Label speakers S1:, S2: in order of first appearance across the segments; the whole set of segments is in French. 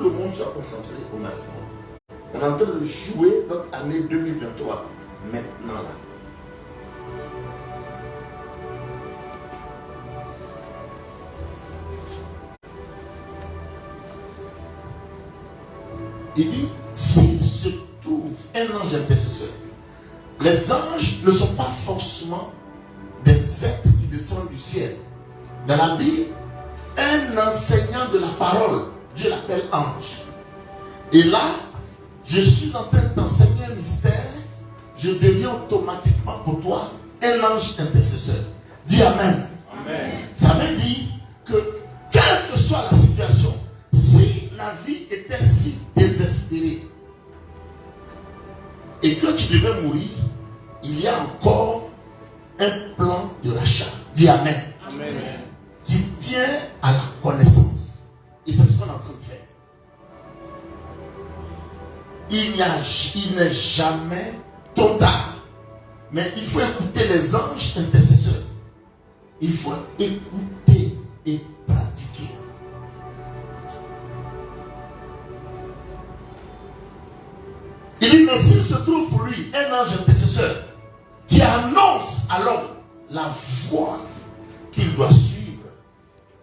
S1: le monde soit concentré au maximum. On est en train de jouer notre année 2023 maintenant là. Il dit, s'il se trouve un ange intercesseur, les anges ne sont pas forcément des êtres qui descendent du ciel. Dans la Bible, un enseignant de la parole, Dieu l'appelle ange. Et là, je suis en train d'enseigner un mystère, je deviens automatiquement pour toi un ange intercesseur. Dis Amen. Amen. Ça veut dire que, quelle que soit la situation, si la vie était si désespérée et que tu devais mourir, il y a encore un plan de rachat. Dis Amen. Amen. Qui tient à la connaissance. Et c'est ce qu'on est en train de faire. Il n'est jamais trop tard. Mais il faut écouter les anges intercesseurs. Il faut écouter et pratiquer. Il dit, mais s'il se trouve pour lui un ange intercesseur qui annonce à l'homme la voie qu'il doit suivre,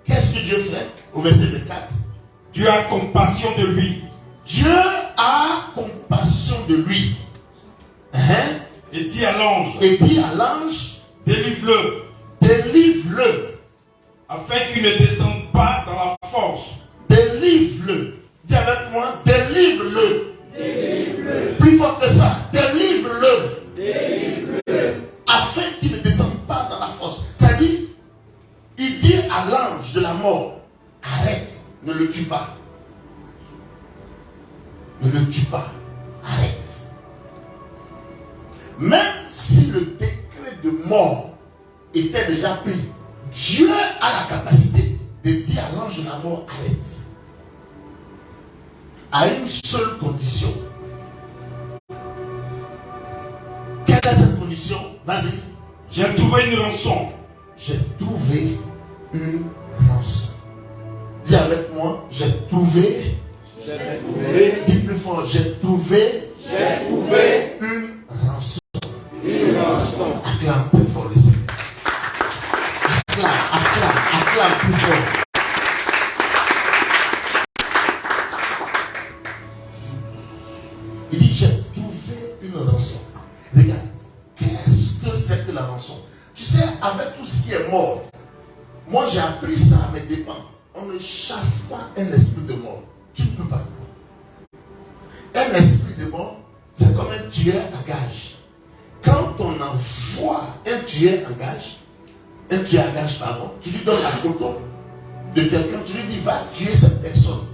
S1: qu'est-ce que Dieu fait? Au verset 24.
S2: Dieu a compassion de lui.
S1: Dieu a compassion de lui.
S2: Et dit à l'ange. Délivre-le.
S1: Délivre-le.
S2: Afin qu'il ne descende pas dans la force.
S1: Délivre-le. Dis avec moi, délivre-le. Délivre-le. Plus fort que ça, délivre-le. Délivre-le. Afin qu'il ne descende pas dans la force. C'est-à-dire, il dit à l'ange de la mort, arrête, ne le tue pas. Ne le tue pas, arrête. Même si le décret de mort était déjà pris, Dieu a la capacité de dire à l'ange de la mort, arrête. À une seule condition. Quelle est cette condition? Vas-y.
S2: J'ai trouvé une rançon.
S1: J'ai trouvé une rançon. Dis avec moi, j'ai trouvé. Dis plus fort, j'ai trouvé une rançon.
S2: Une rançon.
S1: Acclame plus fort le Seigneur. Acclame plus fort. Il dit, j'ai trouvé une rançon. Regarde, qu'est-ce que c'est que la rançon? Tu sais, avec tout ce qui est mort, moi j'ai appris ça à mes dépens. On ne chasse pas un esprit de mort. Tu ne peux pas. Un esprit de mort, c'est comme un tueur à gage. Quand on envoie un tueur à gage, tu lui donnes la photo de quelqu'un, tu lui dis, va tuer cette personne.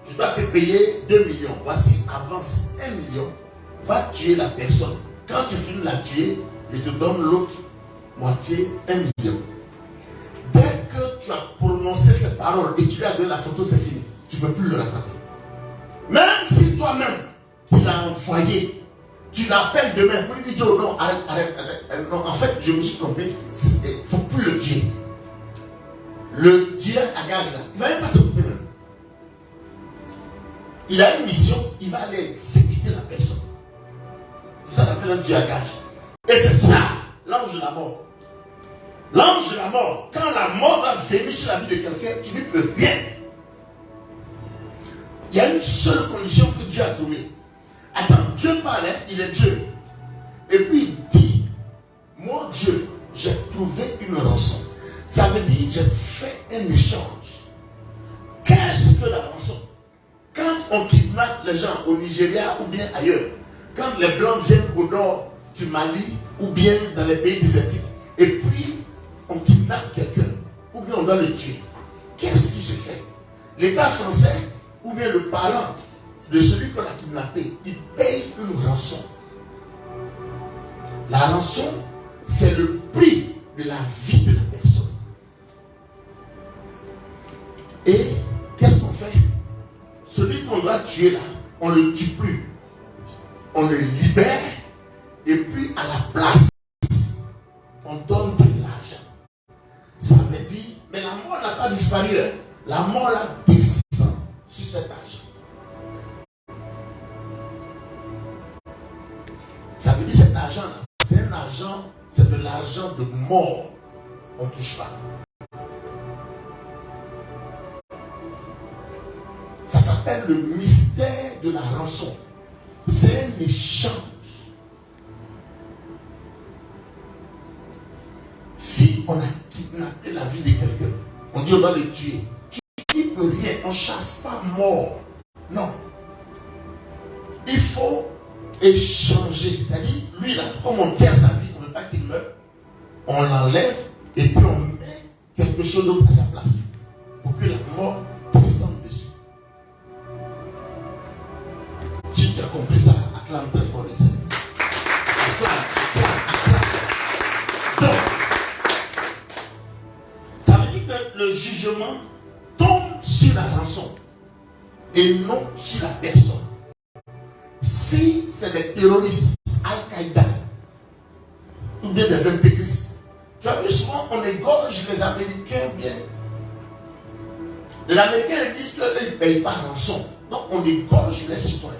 S1: Je dois te payer 2 millions. Voici, avance 1 million. Va tuer la personne. Quand tu finis de la tuer, je te donne l'autre moitié, 1 million. Dès que tu as prononcé ces paroles et tu lui as donné la photo, c'est fini. Tu ne peux plus le rattraper. Même si toi-même, tu l'as envoyé, tu l'appelles demain pour lui dire, oh non, arrête. Non, en fait, je me suis trompé. Il ne faut plus le tuer. Le tueur à gage là, il ne va même pas t'écouter même. Il a une mission, il va aller exécuter la personne. C'est ça qu'on appelle un tueur à gage. Et c'est ça, l'ange de la mort. L'ange de la mort, quand la mort va venir sur la vie de quelqu'un, tu ne peux rien. Il y a une seule condition que Dieu a trouvée. Attends, Dieu parlait, il est Dieu. Et puis il dit, mon Dieu, j'ai trouvé une rançon. Ça veut dire, j'ai fait un échange. Qu'est-ce que la rançon? Quand on kidnappe les gens au Nigeria ou bien ailleurs, quand les Blancs viennent au nord du Mali ou bien dans les pays désertiques, et puis on kidnappe quelqu'un, ou bien on doit le tuer, qu'est-ce qui se fait? L'État français ou bien le parent de celui qu'on a kidnappé, il paye une rançon. La rançon, c'est le prix de la vie de la personne. Et qu'est-ce qu'on fait? Celui qu'on doit tuer là, on ne le tue plus. On le libère et puis à la place, on donne de l'argent. Ça veut dire, mais la mort n'a pas disparu. Hein? La mort là descend sur cet argent. l'argent de mort, on ne touche pas. Ça s'appelle le mystère de la rançon. C'est un échange. Si on a kidnappé la vie de quelqu'un, on dit on doit le tuer. Tu ne peux rien, on ne chasse pas mort. Non. Il faut échanger. C'est-à-dire, lui là, comme on tient sa vie, on ne veut pas qu'il meure, on l'enlève et puis on met quelque chose d'autre à sa place. Pour que la mort descende dessus. Si tu as compris ça, acclame très fort le Seigneur. Acclame. Donc, ça veut dire que le jugement tombe sur la rançon et non sur la personne. Si c'est des terroristes, Al-Qaïda, ou bien des intégristes, tu as vu souvent on égorge les Américains bien. Les Américains disent qu'ils ne payent pas rançon. Donc on égorge les citoyens.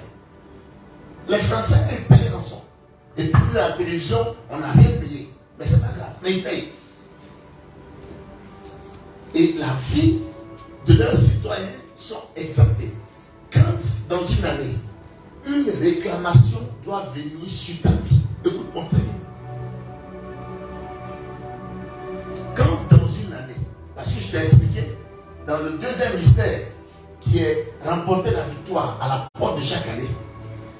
S1: Les Français, ils payent rançon. Et puis à la télévision, on n'a rien payé. Mais c'est pas grave, mais ils payent. Et la vie de leurs citoyens sont exemptés. Quand dans une année, une réclamation doit venir sur ta vie, écoute-moi très bien. Quand dans une année, parce que je t'ai expliqué, dans le deuxième mystère qui est remporter la victoire à la porte de chaque année,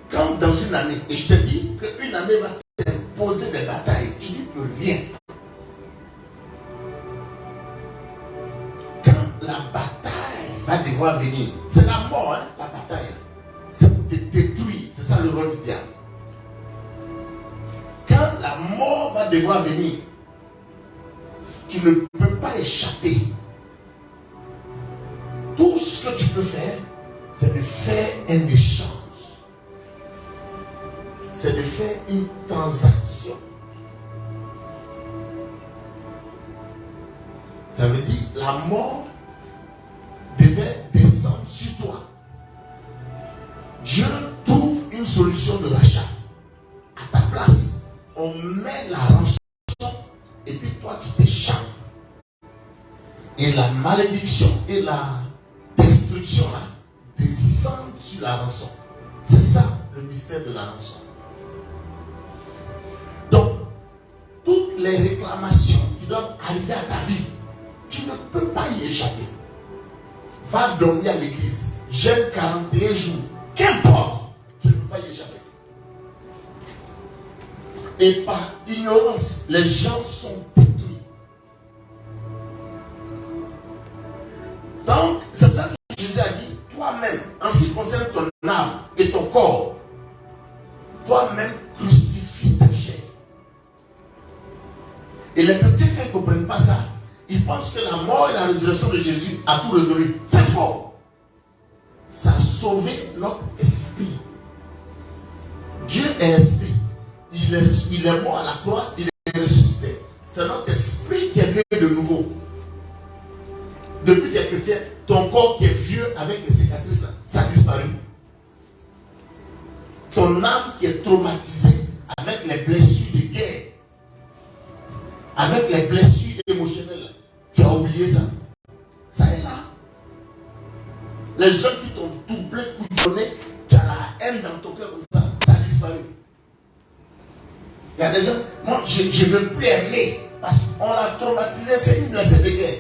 S1: quand dans une année, et je te dis qu'une année va t'imposer des batailles, tu n'y peux rien. Quand la bataille va devoir venir, c'est la mort, hein, la bataille. C'est pour te détruire, c'est ça le rôle du diable. Quand la mort va devoir venir, tu ne peux pas échapper. Tout ce que tu peux faire, c'est de faire un échange. C'est de faire une transaction. Ça veut dire la mort devait descendre sur toi. Dieu trouve une solution de rachat. À ta place, on met la rançon et puis toi tu t'échappes. Et la malédiction et la destruction là descendent sur la rançon. C'est ça le mystère de la rançon. Donc, toutes les réclamations qui doivent arriver à ta vie, tu ne peux pas y échapper. Va dormir à l'église, jeûne 41 jours, qu'importe, tu ne peux pas y échapper. Et par ignorance, les gens sont détruits. Donc, c'est pour ça que Jésus a dit, toi-même, en ce qui concerne ton âme et ton corps, toi-même crucifie ta chair. Et les chrétiens, qui ne comprennent pas ça, ils pensent que la mort et la résurrection de Jésus a tout résolu. C'est faux. Ça a sauvé notre esprit. Dieu est esprit. Il est mort à la croix, il est ressuscité. C'est notre esprit qui est né de nouveau. Depuis que tu es chrétien, ton corps qui est vieux avec les cicatrices, ça a disparu. Ton âme qui est traumatisée avec les blessures de guerre, avec les blessures émotionnelles, tu as oublié ça. Ça est là. Les gens qui t'ont doublé, couillonné, tu as la haine dans ton cœur comme ça a disparu. Il y a des gens, moi je ne veux plus aimer parce qu'on l'a traumatisé, c'est une blessée de guerre.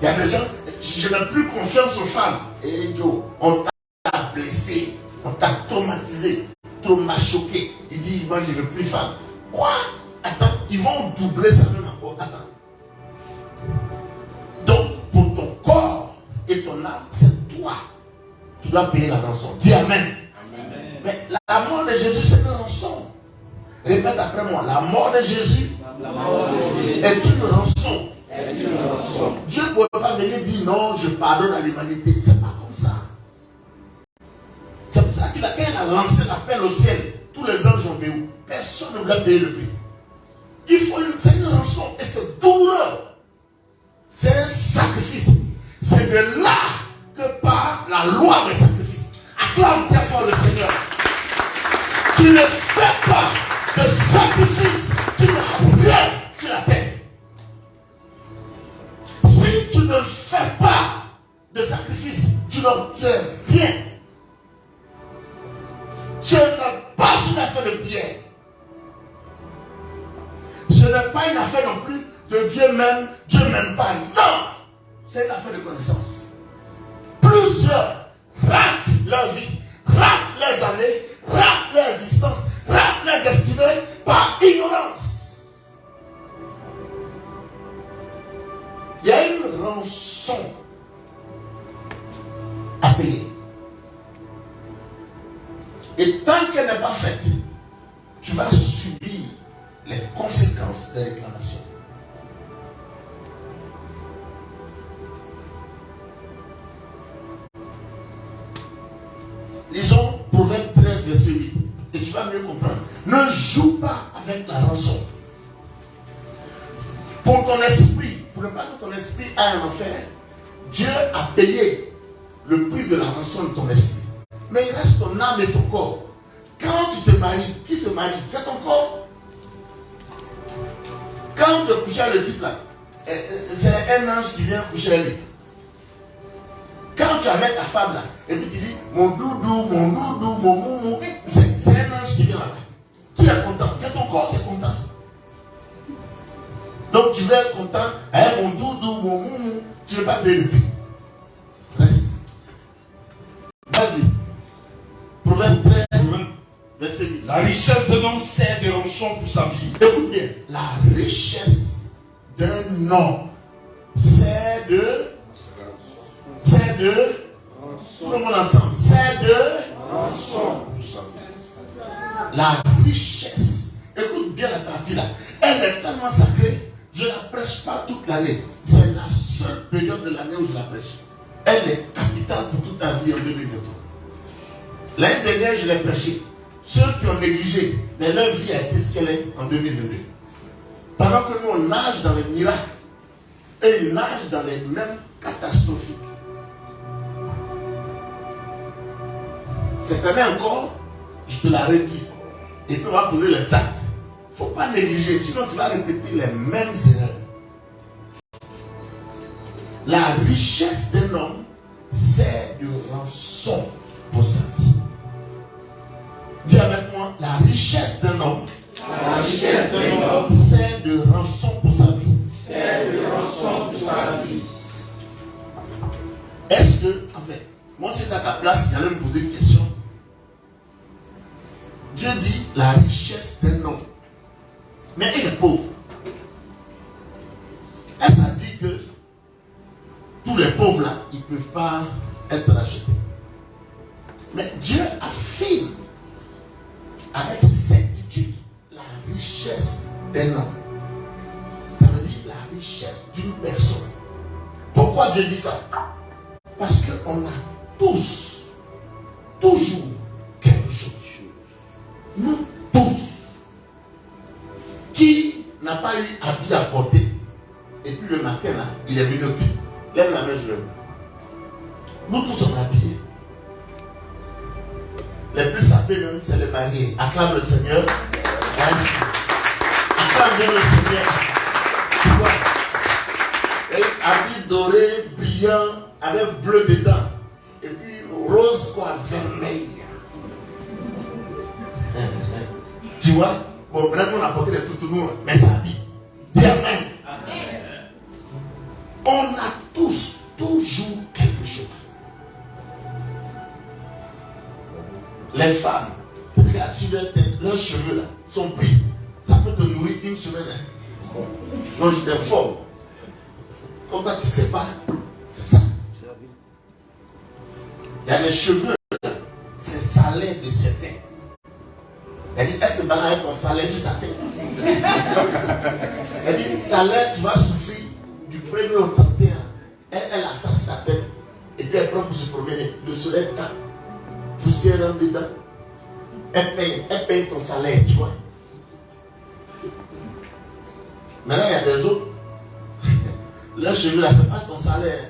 S1: Il y a des gens, je n'ai plus confiance aux femmes. Et Joe, on t'a blessé, on t'a traumatisé, choqué. Il dit, moi je ne veux plus femme. Quoi? Attends, ils vont doubler ça même encore. Attends. Donc, pour ton corps et ton âme, c'est toi qui dois payer la rançon. Dis Amen. Amen. Mais la mort de Jésus, c'est une rançon. Répète après moi. La mort de Jésus, est une rançon. Dieu ne peut pas venir dire non, je pardonne à l'humanité. C'est pas comme ça. C'est pour ça qu'il a, quand il a lancé l'appel au ciel, tous les anges ont payé. Personne ne voulait payer le prix. Il faut c'est une rançon et c'est douloureux. C'est un sacrifice. C'est de là que part la loi des sacrifices. Acclame très fort le Seigneur. Tu ne fais pas de sacrifice, tu n'as rien sur la terre. Si tu ne fais pas de sacrifice, tu n'obtiens rien. Ce n'est pas une affaire de prière. Ce n'est pas une affaire non plus de Dieu même, Dieu m'aime pas. Non! C'est une affaire de connaissance. Plusieurs ratent leur vie, ratent leurs années, ratent leur existence, ratent leur destinée par ignorance. Il y a une rançon à payer. Et tant qu'elle n'est pas faite, tu vas subir les conséquences des réclamations. Lisons Proverbe 13, verset 8. Et tu vas mieux comprendre. Ne joue pas avec la rançon. Pour ton esprit, pour ne pas que ton esprit aille en enfer, Dieu a payé le prix de la rançon de ton esprit. Mais il reste ton âme et ton corps. Quand tu te maries, qui se marie? C'est ton corps. Quand tu es couché avec le type là, c'est un ange qui vient coucher avec lui. Quand tu es avec ta femme là, et puis tu dis, mon doudou, mon moumou, c'est un ange qui vient là-bas. Qui est content? C'est ton corps qui est content. Donc tu vas être content, hein, mon doudou, mon moumou, tu ne veux pas payer le prix. Reste. Vas-y. Proverbe 13, verset 8.
S2: La richesse d'un homme sert de rançon pour sa vie.
S1: Écoute bien, la richesse d'un homme sert de tout le monde ensemble, c'est de rançon. La richesse, écoute bien la partie là, elle est tellement sacrée, je ne la prêche pas toute l'année. C'est la seule période de l'année où je la prêche. Elle est capitale pour toute ta vie en 2023. L'année dernière, je l'ai prêché. Ceux qui ont négligé, mais leur vie a été ce qu'elle est en 2022. Pendant que nous, on nage dans les miracles, et ils nagent dans les mêmes catastrophiques. Cette année encore, je te la redis. Et puis on va poser les actes. Il ne faut pas négliger, sinon tu vas répéter les mêmes erreurs. La richesse d'un homme sert de rançon pour sa vie. Dis avec moi, la richesse d'un homme sert de rançon pour sa vie. Est-ce que, en fait, moi si j'étais à ta place, j'allais me poser une question. Dieu dit la richesse d'un homme. Mais il est pauvre. Est-ce que ça dit que tous les pauvres là, ils ne peuvent pas être rachetés? Mais Dieu affirme avec certitude la richesse d'un homme. Ça veut dire la richesse d'une personne. Pourquoi Dieu dit ça? Parce qu'on a tous, toujours quelque chose. Nous tous. Qui n'a pas eu habit à porter? Et puis le matin là, il est venu au culte. Lève la main, je le vois. Nous tous sommes habillés. Les plus sapés même, c'est les mariés. Acclame le Seigneur. Acclame bien le Seigneur. Tu vois? Et habit doré, brillant, avec bleu dedans. Et puis rose quoi, vermeil. Tu vois? Bon, maintenant on a porté les tout nous, mais ça habille. Dis Amen. On a tous, toujours quelque chose. Les femmes, regarde sur leur tête, leurs cheveux là, sont pris. Ça peut te nourrir une semaine. Hein. Non, je t'informe. Comme toi tu ne sais pas, c'est ça. Il y a des cheveux là, c'est salaire de certains. Elle dit, est-ce que balade avec ton salaire sur ta tête? Elle dit, salaire, tu vas souffrir du 1er au 31. Elle a ça sur sa tête. Et puis elle prend pour se promener. Le soleil tape. Poussière rentre dedans. Elle paye ton salaire, tu vois. Maintenant, il y a des autres. Leur cheveux là, c'est pas ton salaire.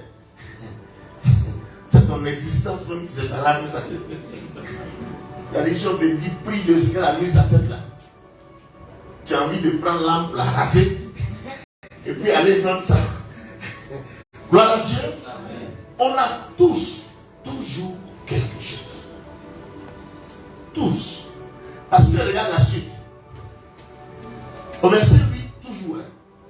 S1: C'est ton existence même qui se balade sur sa tête. C'est-à-dire, si on te dit, prie de ce qu'elle a mis sa tête là. envie de prendre l'âme, la raser, et puis aller vendre ça. Gloire à Dieu. Amen. On a tous, toujours quelque chose. Tous. Parce que regarde la suite. Au verset 8, toujours.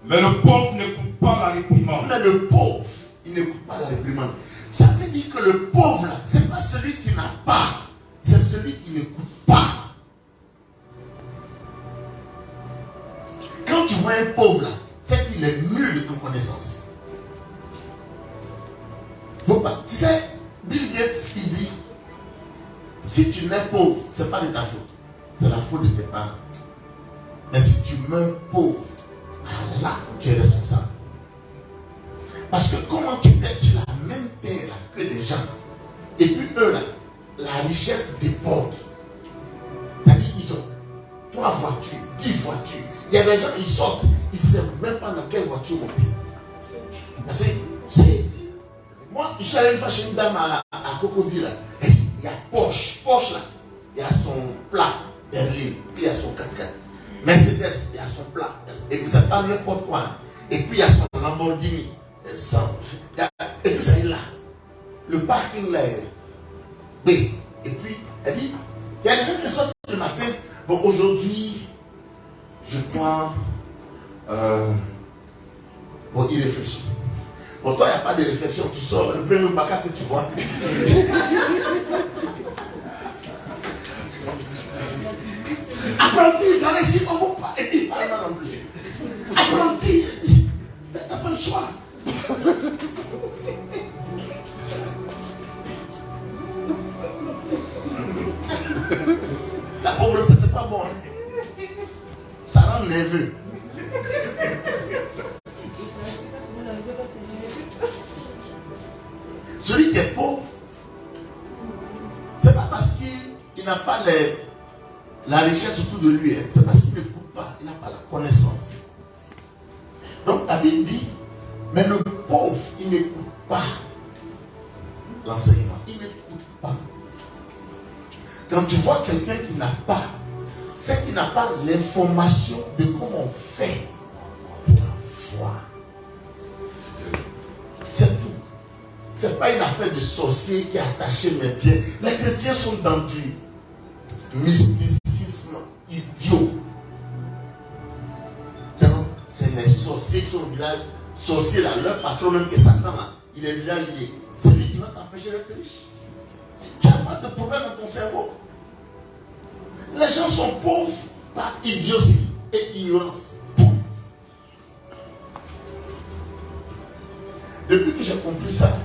S2: Mais le pauvre n'écoute pas la réprimande.
S1: Mais le pauvre, il n'écoute pas la réprimande. Ça veut dire que le pauvre, là, ce n'est pas celui qui n'a pas, c'est celui qui n'écoute pas. Quand tu vois un pauvre là, c'est qu'il est nul en connaissance. Faut pas. Tu sais, Bill Gates, il dit, si tu nais pauvre, ce n'est pas de ta faute. C'est la faute de tes parents. Mais si tu meurs pauvre, là, tu es responsable. Parce que comment tu peux être sur la même terre là, que des gens, et puis eux là, la richesse déborde. C'est-à-dire qu'ils ont 3 voitures, 10 voitures. Il y a des gens, ils sortent, ils ne savent même pas dans quelle voiture monter. Parce que, moi, je suis allé une fois chez une dame à Cocody là. Il y a Porsche là. Il y a son plat, Berlin, puis il y a son 4x4. Mercedes, il y a son plat. Et puis ça pas n'importe quoi. Et puis il y a son Lamborghini. Et puis ça est là. Le parking là est B. Et puis, elle dit, il y a des gens qui sortent de ma fête. Bon, aujourd'hui, je prends. Bon, il réfléchit. Bon, toi, il n'y a pas de réflexion. Tu sors le premier bac que tu vois. Apprenti, regarde ici, on ne va pas. Et puis, il parle non plus. Apprenti, tu n'as pas le choix. La pauvreté, c'est pas bon. Hein? Ça rend nerveux. Celui qui est pauvre, c'est pas parce qu'il n'a pas la richesse autour de lui, hein. C'est parce qu'il n'écoute pas, il n'a pas la connaissance. Donc la Bible dit, mais le pauvre, il n'écoute pas l'enseignement, il n'écoute pas. Quand tu vois quelqu'un qui n'a pas, c'est qu'il n'a pas l'information de comment on fait pour avoir. C'est tout. Ce n'est pas une affaire de sorcier qui est attaché mes pieds. Les chrétiens sont dans du mysticisme idiot. C'est les sorciers qui sont au village. Sorciers là, leur patron même que Satan là, il est déjà lié. C'est lui qui va t'empêcher d'être riche. Tu n'as pas de problème dans ton cerveau. Les gens sont pauvres par idiotie et ignorance. Depuis que j'ai compris ça,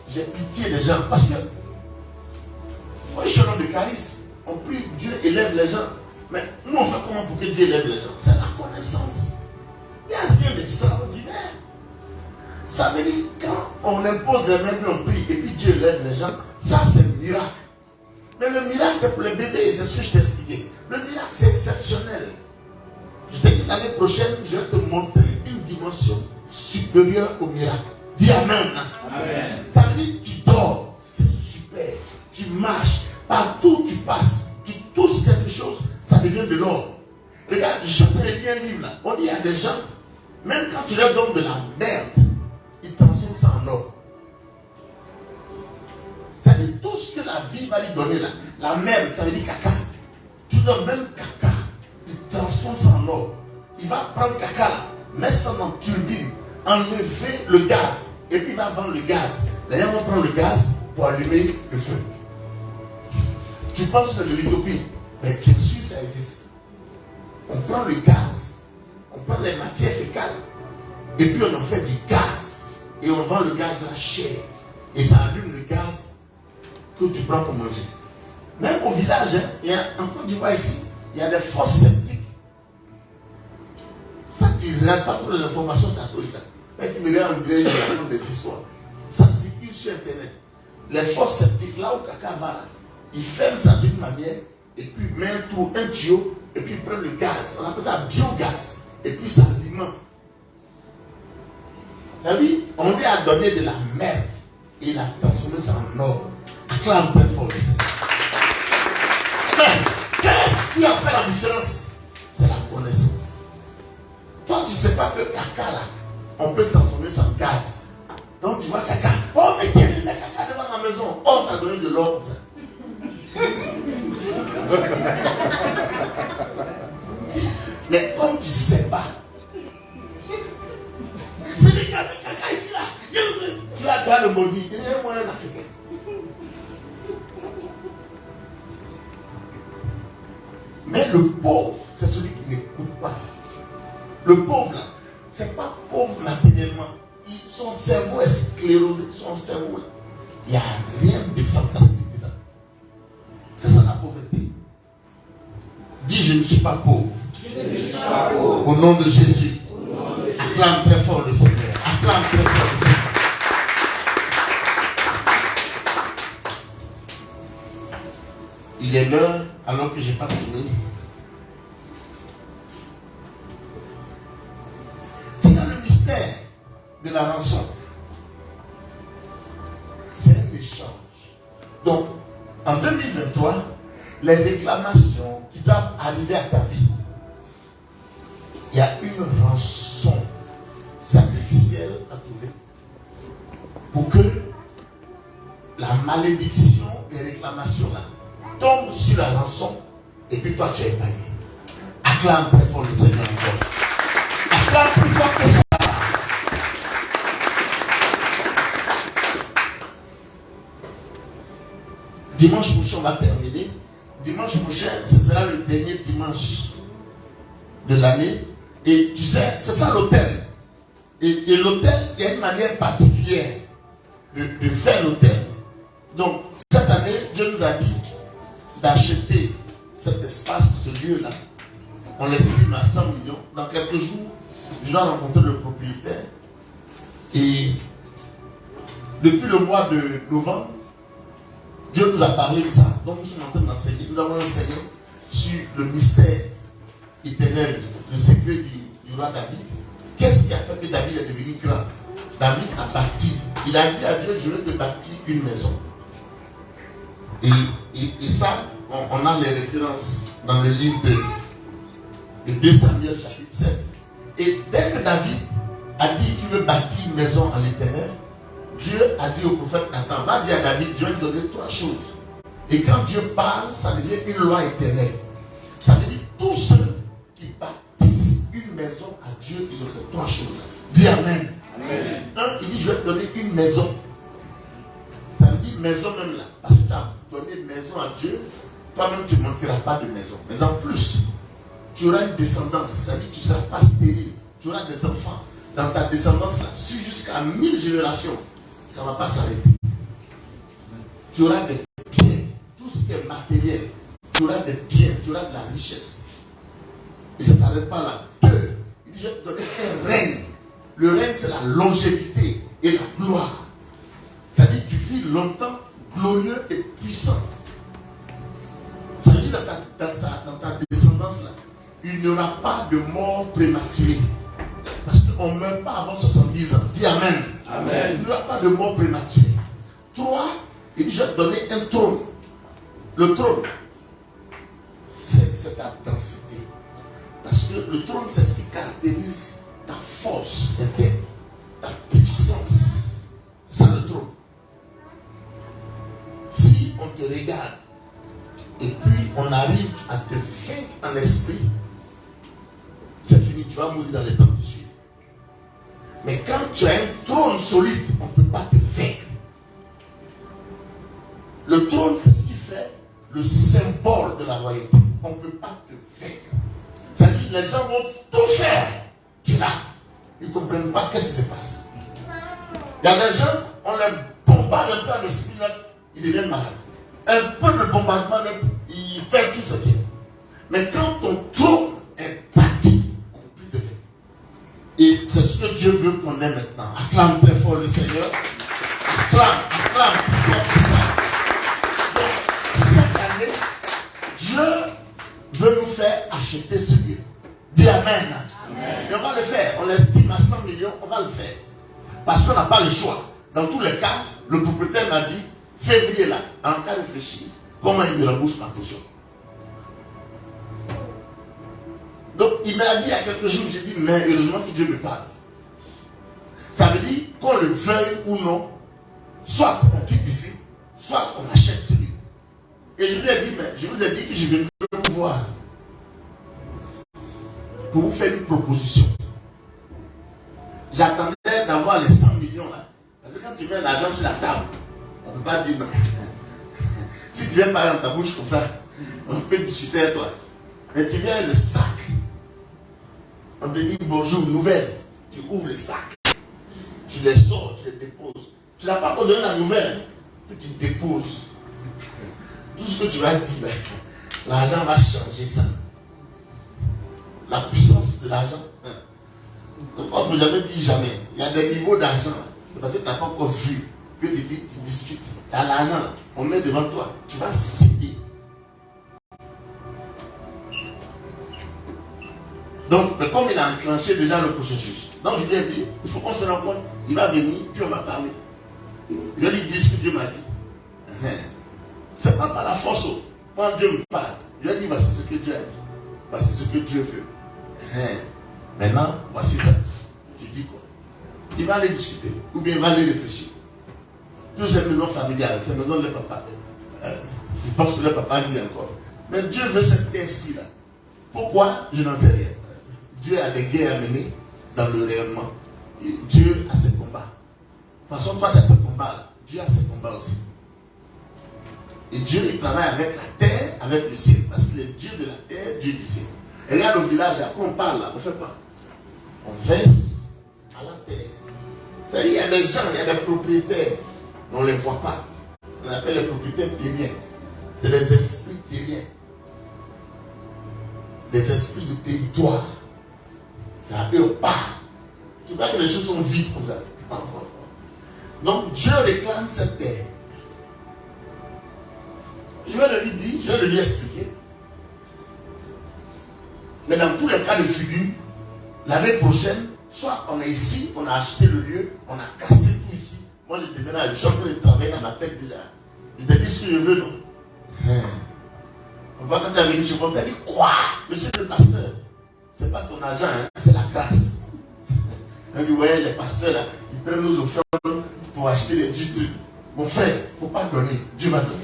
S1: j'ai pitié des gens. Parce que moi je suis un homme de charisme. On prie, Dieu élève les gens. Mais nous on fait comment pour que Dieu élève les gens? C'est la connaissance. Il n'y a rien d'extraordinaire. Ça veut dire quand on impose les mains et on prie et puis Dieu élève les gens, ça c'est le miracle. Mais le miracle c'est pour les bébés, c'est ce que je t'ai expliqué. Le miracle c'est exceptionnel. Je te dis l'année prochaine, je vais te montrer une dimension supérieure au miracle. Dis Amen. Amen. Ça veut dire que tu dors, c'est super. Tu marches, partout où tu passes, tu tousses quelque chose, ça devient de l'or. Regarde, je te lis un livre là. On dit il y a des gens, même quand tu leur donnes de la merde, ils transforment ça en or. Ça veut dire tout ce que la vie va lui donner là, la merde, ça veut dire caca. Tu donnes même caca, il transforme ça en or. Il va prendre caca là, mettre ça dans une turbine, enlever le gaz, et puis il va vendre le gaz. Les gens vont prendre le gaz pour allumer le feu. Tu penses que c'est de l'utopie, mais bien sûr ça existe. On prend le gaz, on prend les matières fécales, et puis on en fait du gaz, et on vend le gaz là cher, et ça allume le gaz que tu prends pour manger. Même au village, hein, il y a, en Côte d'Ivoire ici, il y a des fosses septiques. Quand tu ne regardes pas toutes les informations, ça cause ça. Mais tu me regardes en direct, je raconte des histoires. Ça circule sur Internet. Les fosses septiques, là où caca va, là, ils ferment ça d'une manière, et puis met un trou, un tuyau, et puis ils prennent le gaz. On appelle ça biogaz. Et puis ça alimente. C'est-à-dire, on lui a donné de la merde, et il a transformé ça en or. Acclame très fort. Mais qu'est-ce qui a fait la différence? C'est la connaissance. ne sais pas que caca là, on peut transformer ça en gaz. Donc tu vois caca. Oh, mais qui a mis le caca devant la maison? Oh, on t'a donné de l'or comme ça. Mais comme tu ne sais pas, c'est lui qui a mis caca ici là. Tu vas le maudit. Il y a un moyen africain. Mais le pauvre, c'est celui qui n'écoute pas. Le pauvre là, c'est pas pauvre matériellement. Son cerveau est sclérosé. Son cerveau là, il n'y a rien de fantastique dedans. C'est ça la pauvreté. Dis, je ne suis pas pauvre. Au nom de Jésus. Acclame très fort le Seigneur. Acclame très fort le Seigneur. Il est l'heure, alors que je n'ai pas fini. C'est ça le mystère de la rançon. C'est un échange. Donc, en 2023, les réclamations qui doivent arriver à ta vie, il y a une rançon sacrificielle à trouver pour que la malédiction des réclamations là tombe sur la rançon et puis toi tu es épargné. Acclame très fort le Seigneur encore. Acclame plus fort que ça. Dimanche prochain on va terminer. Dimanche prochain ce sera le dernier dimanche de l'année. Et tu sais, c'est ça l'autel. Et l'autel, il y a une manière particulière de faire l'autel. Donc, cette année, Dieu nous a dit d'acheter cet espace, ce lieu-là. On l'estime à 100 millions. Dans quelques jours, je dois rencontrer le propriétaire. Et depuis le mois de novembre, Dieu nous a parlé de ça. Donc, nous sommes en train d'enseigner. Nous avons enseigné sur le mystère éternel, le secret du roi David. Qu'est-ce qui a fait que David est devenu grand? David a bâti. Il a dit à Dieu, je vais te bâtir une maison. Et ça, on a les références dans le livre de 2 Samuel chapitre 7. Et dès que David a dit qu'il veut bâtir une maison à l'Éternel, Dieu a dit au prophète Nathan, va dire à David, Dieu lui donner 3 choses. Et quand Dieu parle, ça devient une loi éternelle. Ça veut dire tous ceux qui bâtissent une maison à Dieu, ils ont ces 3 choses. Dis Amen. Amen. Un, il dit, je vais te donner une maison. Ça veut dire maison même là. Parce que tu as donné une maison à Dieu, toi-même tu ne manqueras pas de maison. Mais en plus, tu auras une descendance. Ça veut dire que tu ne seras pas stérile. Tu auras des enfants dans ta descendance là. Si jusqu'à 1000 générations, ça ne va pas s'arrêter. Tu auras des biens, tout ce qui est matériel. Tu auras des biens, tu auras de la richesse. Et ça ne s'arrête pas là. 2, il dit, je vais te donner un règne. Le règne, c'est la longévité et la gloire. Ça dit que tu vis longtemps, glorieux et puissant. Ça dit dans ta descendance là, il n'y aura pas de mort prématurée. Parce qu'on ne meurt pas avant 70 ans. Dis Amen. Amen. Il n'y aura pas de mort prématurée. 3, il dit, je vais te donner un trône. Le trône, c'est ta densité. Parce que le trône, c'est ce qui caractérise ta force interne, ta puissance. C'est ça le trône. Si on te regarde et puis on arrive à te vaincre en esprit, c'est fini, tu vas mourir dans les temps qui suivent. Mais quand tu as un trône solide, on ne peut pas te vaincre. Le trône, c'est ce qui fait le symbole de la royauté. On ne peut pas te vaincre. C'est-à-dire que les gens vont tout faire. Tu es là. Ils ne comprennent pas qu'est-ce qui se passe. Il y a des gens, on les bombarde un peu en esprit, ils deviennent malades. Un peu de bombardement, ils perdent tout ce bien. Mais quand ton trône est bâti, on ne peut plus te vaincre. Et c'est ce que Dieu veut qu'on ait maintenant. Acclame très fort le Seigneur. Acclame plus fort que ça. Donc, cette année, Dieu veut nous faire acheter ce lieu. Dis Amen. Amen. Et on va le faire. On l'estime à 100 millions, on va le faire. Parce qu'on n'a pas le choix. Dans tous les cas, le propriétaire m'a dit, février là, en cas réfléchir, comment il me rembourse ma caution. Donc, il m'a dit il y a quelques jours, j'ai dit, mais heureusement que Dieu me parle. Ça veut dire qu'on le veuille ou non, soit on quitte ici, soit on achète celui. Et je lui ai dit, mais je vous ai dit que je viendrai vous voir pour vous faire une proposition. J'attendais d'avoir les 100 millions là. Parce que quand tu mets l'argent sur la table, on ne peut pas dire non. Si tu viens parler dans ta bouche comme ça, on peut discuter avec toi. Mais tu viens le sac. On te dit bonjour, nouvelle. Tu ouvres le sac. Tu les sors, tu les déposes. Tu n'as pas encore donné la nouvelle. Puis tu déposes. Tout ce que tu vas dire, l'argent va changer ça. La puissance de l'argent. Il ne faut jamais dire jamais. Il y a des niveaux d'argent. Parce que tu n'as pas encore vu. Que tu dis, tu discutes. Il y a l'argent, on met devant toi. Tu vas céder. Donc, mais comme il a enclenché déjà le processus, donc je lui ai dit, il faut qu'on se rencontre. Il va venir, puis on va parler. Je lui dis ce que Dieu m'a dit. Ce n'est pas par la force. Quand Dieu me parle, je lui ai dit, voici ce que Dieu a dit. Voici ce que Dieu veut. Maintenant, voici ça. Tu dis quoi? Il va aller discuter, ou bien il va aller réfléchir. Toutes ces maisons familiales, ces maisons de papa. Ils pensent que le papa vit encore. Mais Dieu veut cette terre-ci là. Pourquoi? Je n'en sais rien. Dieu a des guerres à mener dans le rayonnement. Et Dieu a ses combats. De toute façon, toi tu as tes combats là. Dieu a ses combats aussi. Et Dieu, il travaille avec la terre, avec le ciel. Parce qu'il est Dieu de la terre, Dieu du ciel. Et regarde au village, après on parle là, on ne fait pas. On verse à la terre. C'est-à-dire, il y a des gens, il y a des propriétaires, mais on ne les voit pas. On appelle les propriétaires terriens. C'est les esprits terriens. Des esprits de territoire. Ça appelle on part. Tu vois que les choses sont vides comme ça. Donc Dieu réclame cette terre. Je vais lui dire, je vais lui expliquer. Mais dans tous les cas de figure, l'année prochaine, soit on est ici, on a acheté le lieu, on a cassé tout ici. Moi je suis en train de travailler dans ma tête déjà. Je te dis ce que je veux, non? On va quand tu es venu chez moi, tu as dit quoi? Monsieur le pasteur, c'est pas ton argent, hein, c'est la grâce. Vous voyez, les pasteurs là, ils prennent nos offrandes pour acheter des trucs. Mon frère, il ne faut pas donner, Dieu va donner.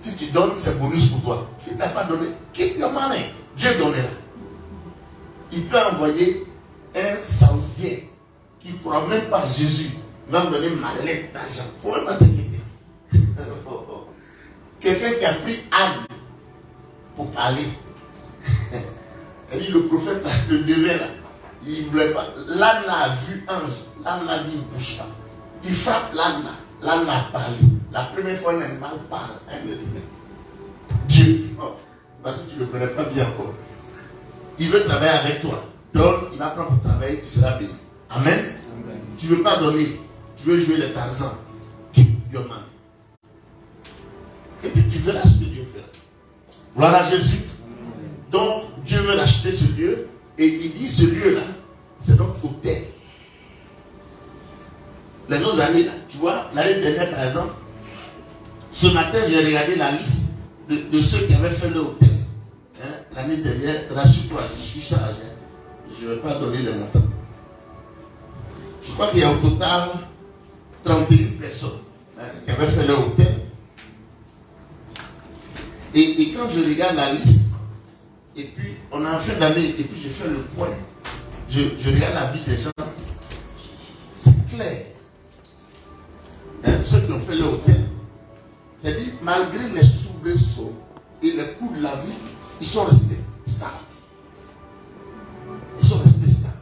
S1: Si tu donnes, c'est bonus pour toi. Si tu n'as pas donné, keep your money. Dieu donnera. Il peut envoyer un Saoudien qui ne croit même pas Jésus. Il va me donner ma lettre d'argent. Il ne faut même pas t'inquiéter. Quelqu'un qui a pris Anne pour parler. Et lui, le prophète, le devait là. Il ne voulait pas. L'âne a vu ange. L'âne a dit, il ne bouge pas. Il frappe l'âne là. L'âne a parlé. La première fois, un animal parle. Dieu. Oh, parce que tu ne le connais pas bien encore. Il veut travailler avec toi. Donne, il va prendre pour travailler, tu seras béni. Amen. Amen. Tu ne veux pas donner. Tu veux jouer les Tarzans. Keep your money. Et puis tu verras ce que Dieu fera. Gloire à Jésus. Amen. Donc, Dieu veut acheter ce lieu. Et il dit ce lieu-là, c'est donc hôtel. Les autres années, là, tu vois, l'année dernière, par exemple, ce matin, j'ai regardé la liste de ceux qui avaient fait le hôtel. Hein? L'année dernière, rassure-toi, je suis sage. Hein? Je ne vais pas donner le montant. Je crois qu'il y a au total 31 personnes hein, qui avaient fait le hôtel. Et quand je regarde la liste, et puis on est en fin d'année, et puis je fais le point, je regarde la vie des gens, c'est clair. Hein, ceux qui ont fait le hôtel, c'est-à-dire malgré les soubresauts et les coups de la vie, ils sont restés stables. Ils sont restés stables.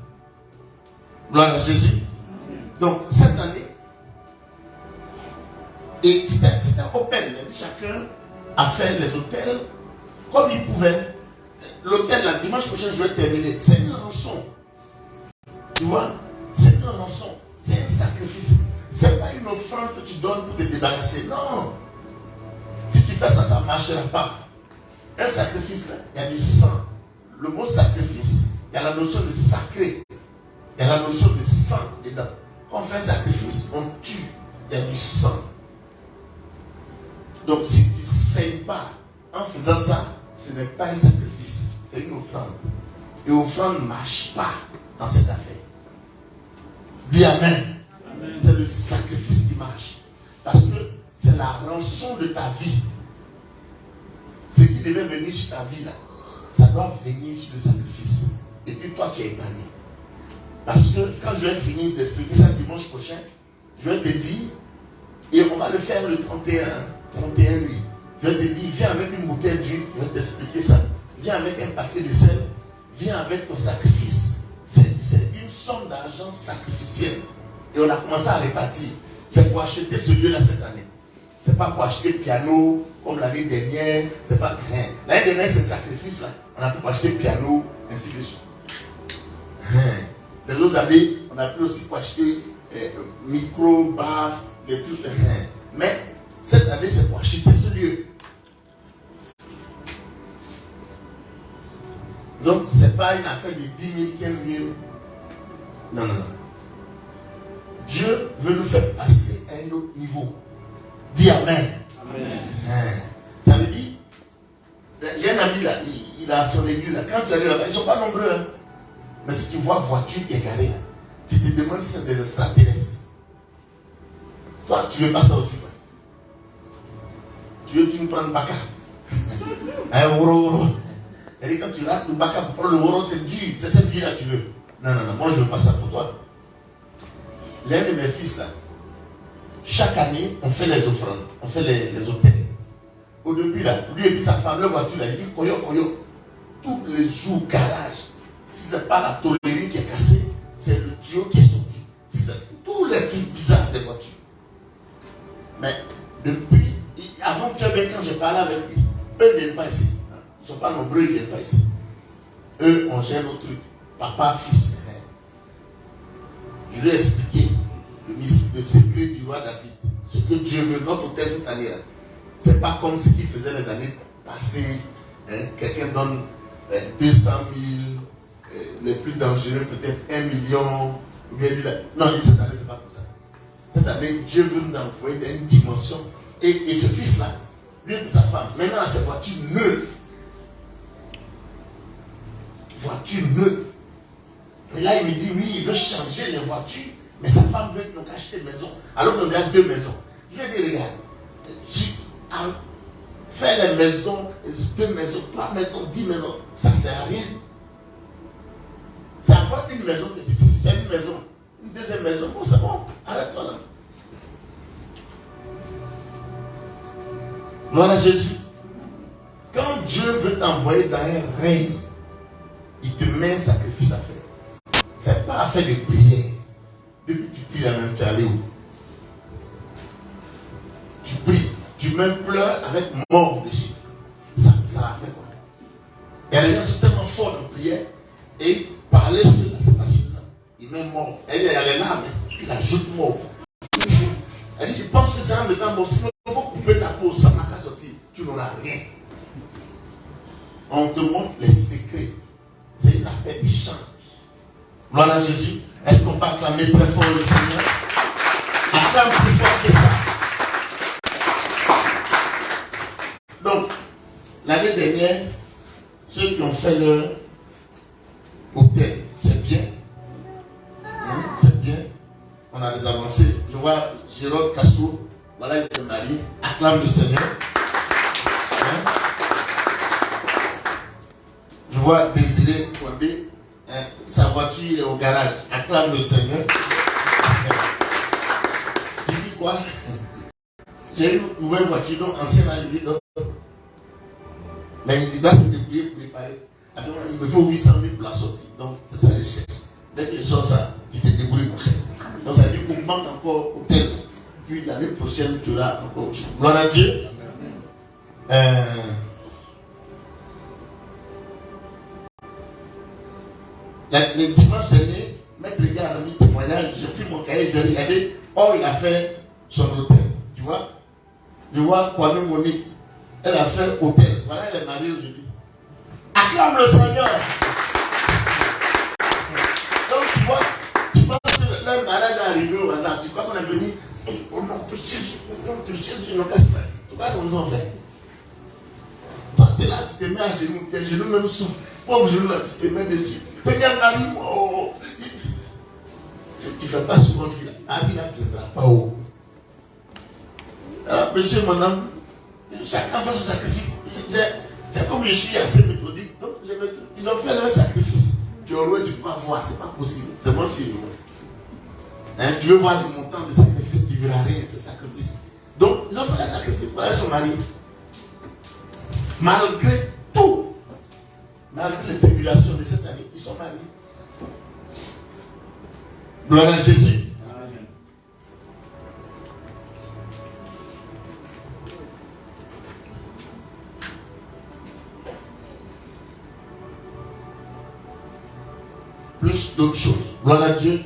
S1: Gloire à Jésus. Donc cette année, et c'était open, chacun a fait les hôtels comme il pouvait. L'hôtel, la dimanche prochain, je vais terminer. C'est une rançon. Tu vois? C'est une rançon. C'est un sacrifice. Ce n'est pas une offrande que tu donnes pour te débarrasser. Non. Si tu fais ça, ça ne marchera pas. Un sacrifice, là, il y a du sang. Le mot sacrifice, il y a la notion de sacré. Il y a la notion de sang dedans. Quand on fait un sacrifice, on tue. Il y a du sang. Donc si tu ne saignes pas en faisant ça, ce n'est pas un sacrifice. C'est une offrande. Et offrande ne marche pas dans cette affaire. Dis Amen. Amen. C'est le sacrifice qui marche. Parce que c'est la rançon de ta vie. Ce qui devait venir sur ta vie là, ça doit venir sur le sacrifice. Et puis toi tu es épargné. Parce que quand je vais finir d'expliquer ça dimanche prochain, je vais te dire, et on va le faire le 31 nuit. Je vais te dire, viens avec une bouteille d'huile, je vais t'expliquer ça. Viens avec un paquet de sel, viens avec ton sacrifice. C'est une somme d'argent sacrificielle. Et on a commencé à répartir. C'est pour acheter ce lieu-là cette année. C'est pas pour acheter le piano comme l'année dernière. C'est pas rien. L'année dernière, c'est le sacrifice là. On a pu pour acheter le piano, ainsi de suite. Les autres années, on a pu aussi pour acheter micro, baf, les trucs. Mais cette année, c'est pour acheter ce lieu. Donc, ce n'est pas une affaire de 10 000, 15 000. Non. Dieu veut nous faire passer à un autre niveau. Dis Amen. Amen. Ça veut dire, j'ai un ami là, il a son église là. Quand tu arrives là-bas, ils ne sont pas nombreux. Hein. Mais si tu vois une voiture qui est garée là, tu te demandes si c'est des extraterrestres. Toi, tu ne veux pas ça aussi. Quoi. Tu veux prendre Baka. Un woro. Et quand tu rates le Baka pour prendre le woro, c'est dur. C'est cette vie là que tu veux. Non, moi je ne veux pas ça pour toi. L'un de mes fils là, chaque année, on fait les offrandes, on fait les hôtels. Au début là, lui et puis sa femme, leur voiture là, il dit koyo. Tous les jours, garage. Si ce n'est pas la tôlerie qui est cassée, c'est le tuyau qui est sorti. C'est tous les trucs bizarres des voitures. Mais depuis, avant que tu aies quand j'ai parlé avec lui, eux ne viennent pas ici. Ils ne sont pas nombreux, ils ne viennent pas ici. Eux, on gère nos trucs. Papa, fils. Je lui ai expliqué le secret du roi David. Ce que Dieu veut, notre hôtel cette année-là. Ce n'est pas comme ce qu'il faisait les années passées. Quelqu'un donne 200 000, les plus dangereux, peut-être 1 million. Ou bien lui, là. Non, cette année, ce n'est pas comme ça. Cette année, Dieu veut nous envoyer dans une dimension. Et ce fils-là, lui et sa femme, maintenant, c'est voiture neuve. Voiture neuve. Et là, il me dit, oui, il veut changer les voitures, mais sa femme veut donc acheter une maison. Alors qu'on a 2 maisons. Je lui ai dit, regarde, faire les maisons, 2 maisons, 3 maisons, 10 maisons, ça ne sert à rien. C'est avoir une maison qui est difficile. Faire une maison, une deuxième maison, bon, c'est bon, arrête-toi là. Voilà Jésus. Quand Dieu veut t'envoyer dans un règne, il te met un sacrifice à faire. Ce n'est pas affaire de prière. Depuis que tu pries la même, tu es allé où? Tu pries, tu même pleures avec mort dessus. Ça a fait quoi? Il y a des gens qui sont tellement forts dans la prière et parler sur là, ce n'est pas suffisant. Il met mort. Il y a les larmes, il ajoute mort. Elle dit, je pense que c'est un temps mort. Il faut couper ta peau, ça n'a qu'à sortir. Tu n'auras rien. On te montre les secrets. C'est une affaire d'échange. Gloire à Jésus. Est-ce qu'on peut acclamer très fort le Seigneur? Acclame plus fort que ça. Donc, l'année dernière, ceux qui ont fait leur hôtel, c'est bien. C'est bien. On a des avancées. Je vois Jérôme Kassou. Voilà, il s'est marié. Acclame le Seigneur. Je vois Désiré Kondé. Sa voiture est au garage. Acclame le Seigneur. Tu dis quoi? J'ai eu une nouvelle voiture, donc ancienne à lui. Mais il doit se débrouiller pour réparer. Il me faut 800 000 pour la sortie. Donc c'est ça que je cherche. Dès que je sors ça, tu te débrouilles mon cher. Donc ça veut dire qu'on manque encore au tel. Puis l'année prochaine, tu auras encore autre chose. Gloire à Dieu. Le dimanche dernier, Maître Gars a mis témoignage, j'ai pris mon cahier, j'ai regardé, il a fait son hôtel. Tu vois? Je vois Kwame Monique, elle a fait hôtel. Voilà, elle est mariée aujourd'hui. Acclame le Seigneur. Donc tu vois, tu penses que leur malade est arrivé au hasard. Tu crois qu'on est venu, on a touché sur nos casques. Tu vois ce qu'on nous a fait? Toi, tu es là, tu te mets à genoux, tes genoux même souffrent. Pauvre journaliste, tu te mets dessus. Seigneur, marie-moi. Oh. Si tu ne fais pas souvent qu'il a, Marie ne viendra pas haut. Alors, monsieur, mon homme, chacun fait son sacrifice. C'est comme je suis assez méthodique. Donc, ils ont fait leur sacrifice. Tu es heureux, tu ne peux pas voir, c'est pas possible. C'est moi qui suis heureux. Hein, tu veux voir le montant de sacrifice, tu ne verras rien, c'est sacrifice. Donc, ils ont fait leur sacrifice. Voilà, ils sont mariés. Malgré tout, malgré les tribulations de cette année, ils sont mariés. Gloire à Jésus. Amen. Plus d'autres choses. Gloire à Dieu.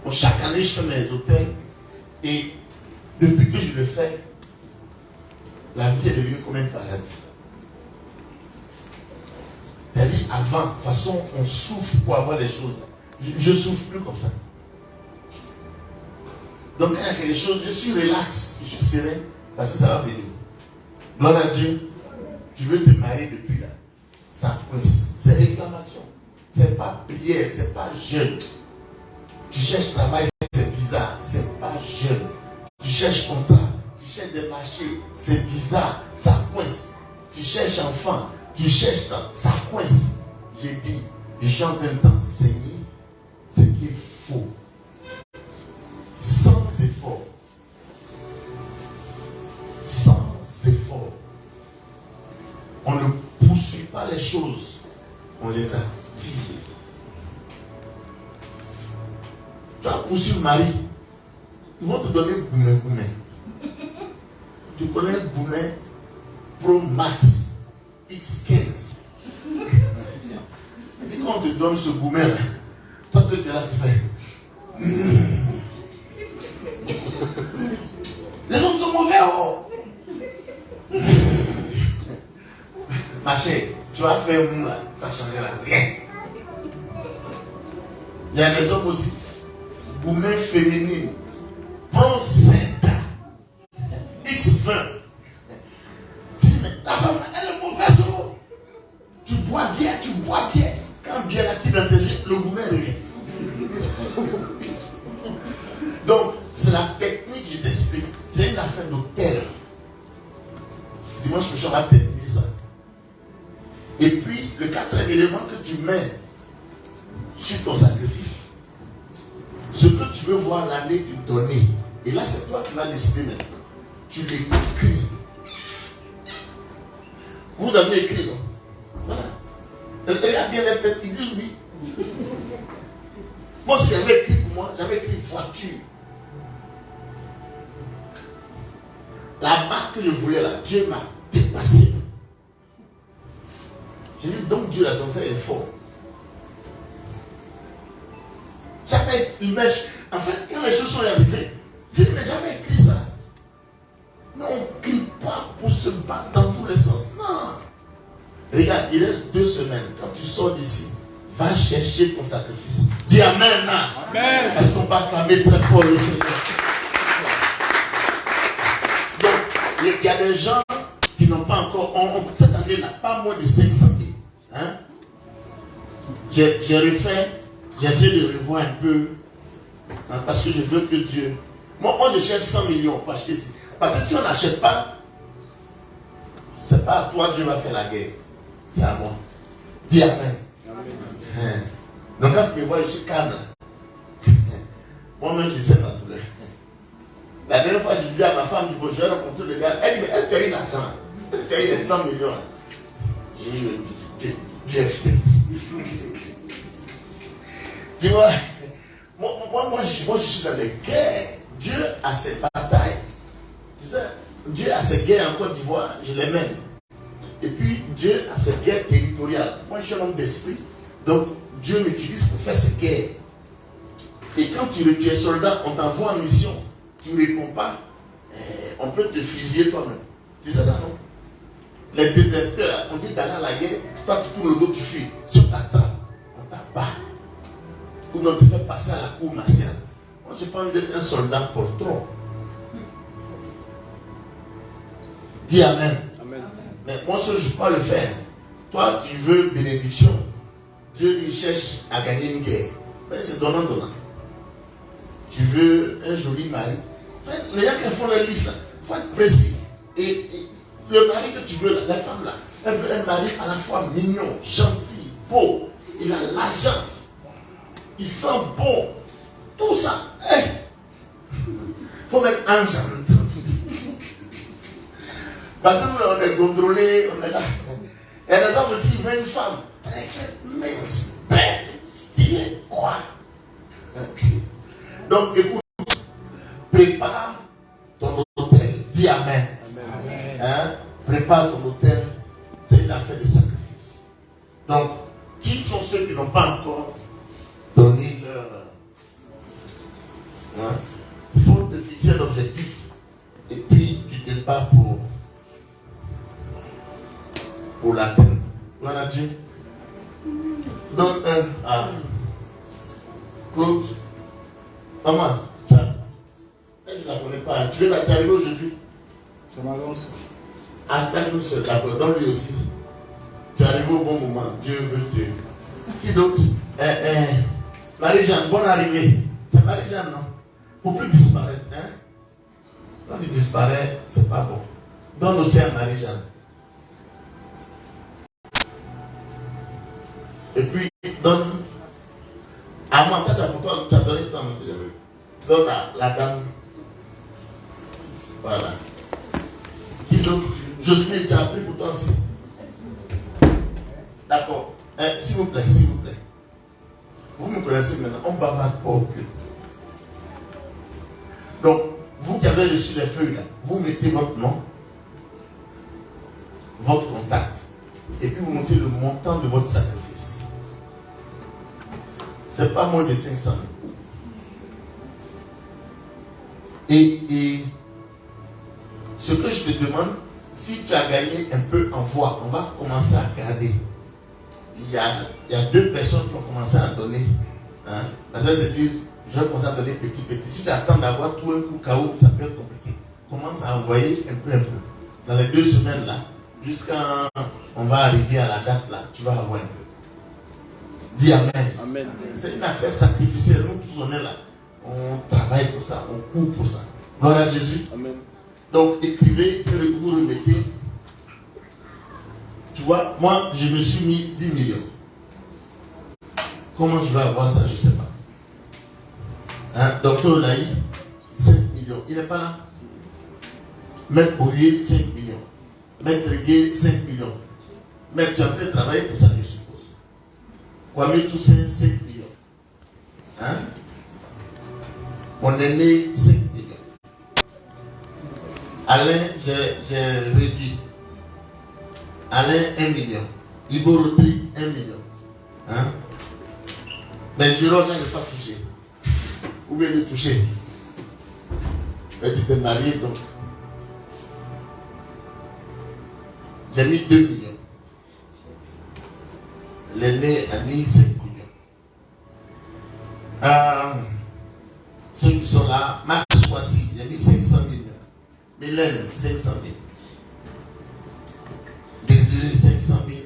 S1: Bon, chaque année, je fais mes hôtels. Et depuis que je le fais, la vie est devenue comme un paradis. C'est-à-dire, avant, de toute façon, on souffre pour avoir les choses. Je ne souffre plus comme ça. Donc, quand il y a quelque chose, je suis relax, je suis serein, parce que ça va venir. Gloire à Dieu. Tu veux te marier depuis là. Ça coince. C'est réclamation. C'est pas prière, c'est pas jeûne. Tu cherches travail, c'est bizarre, c'est pas jeûne. Tu cherches contrat, tu cherches des marchés, c'est bizarre, ça coince. Tu cherches enfant, tu cherches temps, ça coince. J'ai dit, je suis en train d'enseigner ce qu'il faut. Sans effort. Sans effort. On ne poursuit pas les choses, on les attire. Tu vas poursuivre Marie. Ils vont te donner Goumet. Tu connais Goumet Pro Max X15. Et quand on te donne ce Goumet là, toi tu es là, tu fais. Les autres sont mauvais, oh. Ma chère, tu vas faire un là, ça ne changera rien. Il y a des hommes aussi. Goumet féminine. Prends 5 ans. X20. Dis, mais la femme, elle est mauvaise. Oh. Tu bois bien. Quand bien la qui dans tes yeux, le Goumet revient. Donc, c'est la technique, je t'explique. C'est une affaire d'hôtel. Dimanche prochain, on va terminer ça. Et puis, le quatrième élément que tu mets sur ton sacrifice, ce que tu veux voir l'année te donner. Et là, c'est toi qui vas décider maintenant. Tu l'écris. Vous avez écrit, non? Voilà. Regarde bien la tête, il dit oui. Moi, si j'avais écrit pour moi, j'avais écrit voiture. La marque que je voulais là, Dieu m'a dépassé. J'ai dit, donc Dieu, la santé est fort. J'avais une mèche. En fait, quand les choses sont arrivées, j'ai dit, mais j'avais écrit ça. Mais on ne crie pas pour se battre dans tous les sens. Non. Regarde, il reste 2 semaines. Quand tu sors d'ici, va chercher ton sacrifice. Dis Amen. Amen. Est-ce qu'on va acclamer très fort le Seigneur? Donc, il y a des gens qui n'ont pas encore. Cette année n'a pas moins de 500 000. Hein? J'ai refait. J'essaie de revoir un peu. Hein, parce que je veux que Dieu. Moi, je cherche 100 millions pour acheter ici. Parce que si on n'achète pas, c'est pas à toi que Dieu va faire la guerre. C'est à moi. Dis Amen. Amen. Hein. Donc quand tu me vois, je suis calme. Moi-même, je sais ma douleur. La dernière fois, je disais à ma femme, je vais rencontrer le gars. Elle dit, mais est-ce que tu as eu l'argent? Est-ce que tu as eu les 100 millions? J'ai eu Dieu est fidèle. Tu vois, moi, je suis dans des guerres. Dieu a ses batailles. Tu sais, Dieu a ses guerres en Côte d'Ivoire, je les mène. Et puis, Dieu a ses guerres territoriales. Moi, je suis un homme d'esprit. Donc, Dieu m'utilise pour faire ses guerres. Et quand tu es soldat, on t'envoie en mission. Tu ne réponds pas, on peut te fusiller toi-même. Tu sais ça, non? Les déserteurs, on dit d'aller à la guerre, toi tu tournes le dos, tu fuis. Si on t'attrape, on t'abat. Ou on te fait passer à la cour martiale. Moi, je n'ai pas envie d'être un soldat pour trop. Dis Amen. Amen. Mais moi, je ne peux pas le faire. Toi, tu veux bénédiction. Dieu lui cherche à gagner une guerre. Ben, c'est donnant. Tu veux un joli mari. Les gens qui font la liste, il faut être précis. Et le mari que tu veux, la femme là, elle veut un mari à la fois mignon, gentil, beau. Il a l'argent. Il sent bon. Tout ça. Il faut mettre un genre. Parce que nous, on est contrôlés, on est là. Et un homme aussi, il veut une femme. Elle est mince, belle, stylée, quoi. Donc, écoute, prépare ton hôtel. Dis Amen. Amen. Hein? Prépare ton hôtel. C'est une affaire de sacrifice. Donc, qui sont ceux qui n'ont pas encore donné leur... Hein? Il faut te fixer un objectif. Et puis, tu te bats pour l'atteindre. Voilà Dieu. Donc, Claude, maman, je ne la connais pas. Tu es arrivé aujourd'hui?
S3: C'est ma lance.
S1: Ah, c'est d'accord. Donc lui aussi. Tu es arrivé au bon moment. Dieu veut te. Qui d'autre? Marie-Jeanne, bonne arrivée. C'est Marie-Jeanne, non? Il ne faut plus disparaître. Hein? Quand tu disparais, c'est pas bon. Donne aussi à Marie-Jeanne. Et puis, donne à moi, quand tu as donné ton donne à la dame. Voilà. Qui d'autre? Jocelyne, tu as appris pour toi aussi. D'accord. S'il vous plaît, s'il vous plaît. Vous me connaissez maintenant, on bavarde pas au cul. Donc, vous qui avez reçu les feuilles là, vous mettez votre nom, votre contact, et puis vous mettez le montant de votre sacrifice. C'est pas moins de 500 000. Et ce que je te demande, si tu as gagné un peu en voix, on va commencer à garder. Il y a 2 personnes qui ont commencé à donner. Hein? Parce qu'elles se disent, je vais commencer à donner petit. Si tu attends d'avoir tout un coup KO, ça peut être compliqué. Commence à envoyer un peu. Dans les 2 semaines là, jusqu'à on va arriver à la date là, tu vas avoir un peu. Dis Amen. Amen. C'est une affaire sacrificielle. Nous tous on est là. On travaille pour ça, on court pour ça. Gloire à Jésus. Amen. Donc écrivez que vous remettez. Tu vois, moi je me suis mis 10 millions. Comment je vais avoir ça, je ne sais pas. Hein? Docteur Laï, 5 millions. Il n'est pas là. Maître Boyer, 5 millions. Maître Gué, 5 millions. Maître, tu as fait travailler pour ça, je suppose. Kwame Toussaint, 5 millions. Hein? Mon aîné, 5 millions. Alain, j'ai réduit. Alain, 1 million. Ibo Rotri, 1 million. Hein? Mais Jérôme n'est pas touché. Ou bien le toucher. Mais tu t'es marié donc. J'ai mis 2 millions. L'aîné a mis 5 millions. Ceux qui sont là, Max Soissy, j'ai mis 500 000. Mélène, 500 000. Désiré, 500 000.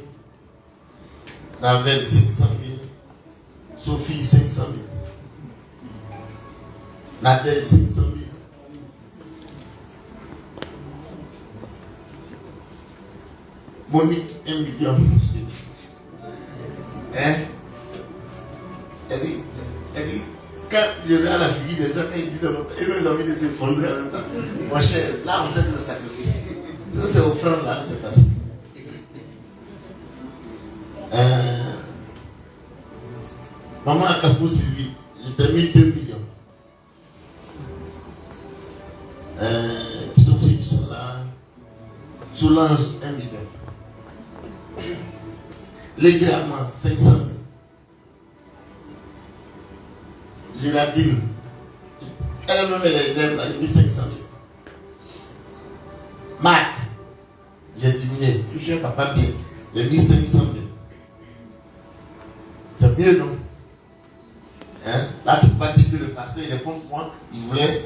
S1: Ravel, 500 000. Sophie, 500 000. Nadège, 500 000. Monique, 1 million. Hein? Elle dit, quand je vais à la fille des gens, elle dit dans notre temps, ils ont envie de s'effondrer en même temps. Mon cher, là on sait que c'est sacrifice. Ça c'est offrande là, c'est facile. Maman à Kafou Sylvie, je t'ai mis 2 millions. Qui sont ceux qui sont là? Solange, 1 million. Les Grammes, 500 000. Géraldine, elle-même elle est là, j'ai mis 500 000. Marc, j'ai diminué, je suis un papa bien, j'ai mis 500 000. C'est mieux, non? Hein? Là, tu ne peux pas dire que le pasteur il est contre moi, il voulait.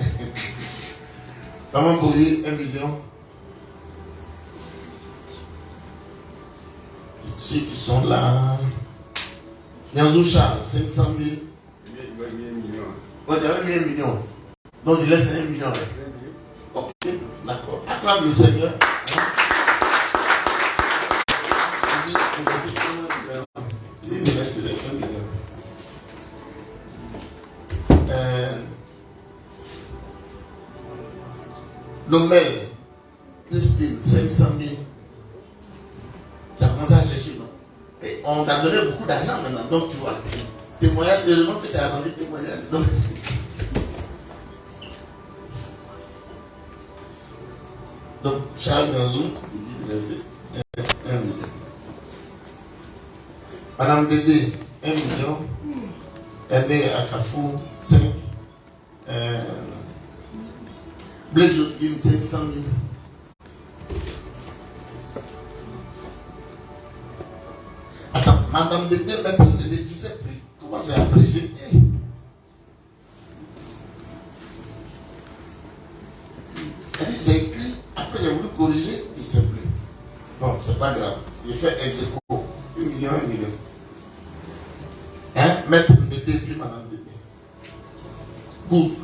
S1: Comment brûler 1 million? Ceux qui sont là. Yanzou Charles, 500 000. Oh, tu avais mis 1 million. Donc il laisse 1 million. Ok, d'accord. Acclame le Seigneur. Il me laisse 1 million. Nomel, Christine, 500 000. Tu as commencé à chercher, non? Et on t'a donné beaucoup d'argent maintenant, donc tu vois, témoignage, le nom que tu as rendu témoignage. Donc Charles Ganzou, il dit de laisser 1 million. Madame Dédé, 1 million. Elle est à Carrefour, 5. Blaise Josquine, 500 000. Attends, Madame Dédé, maître Dédé, tu sais plus comment j'ai abrégé. Elle dit, j'ai écrit, après j'ai voulu corriger, je ne sais plus. Bon, c'est pas grave. J'ai fait ex-aequo, 1 million, 1 million. Hein, maître Dédé, puis Madame Dédé. Good.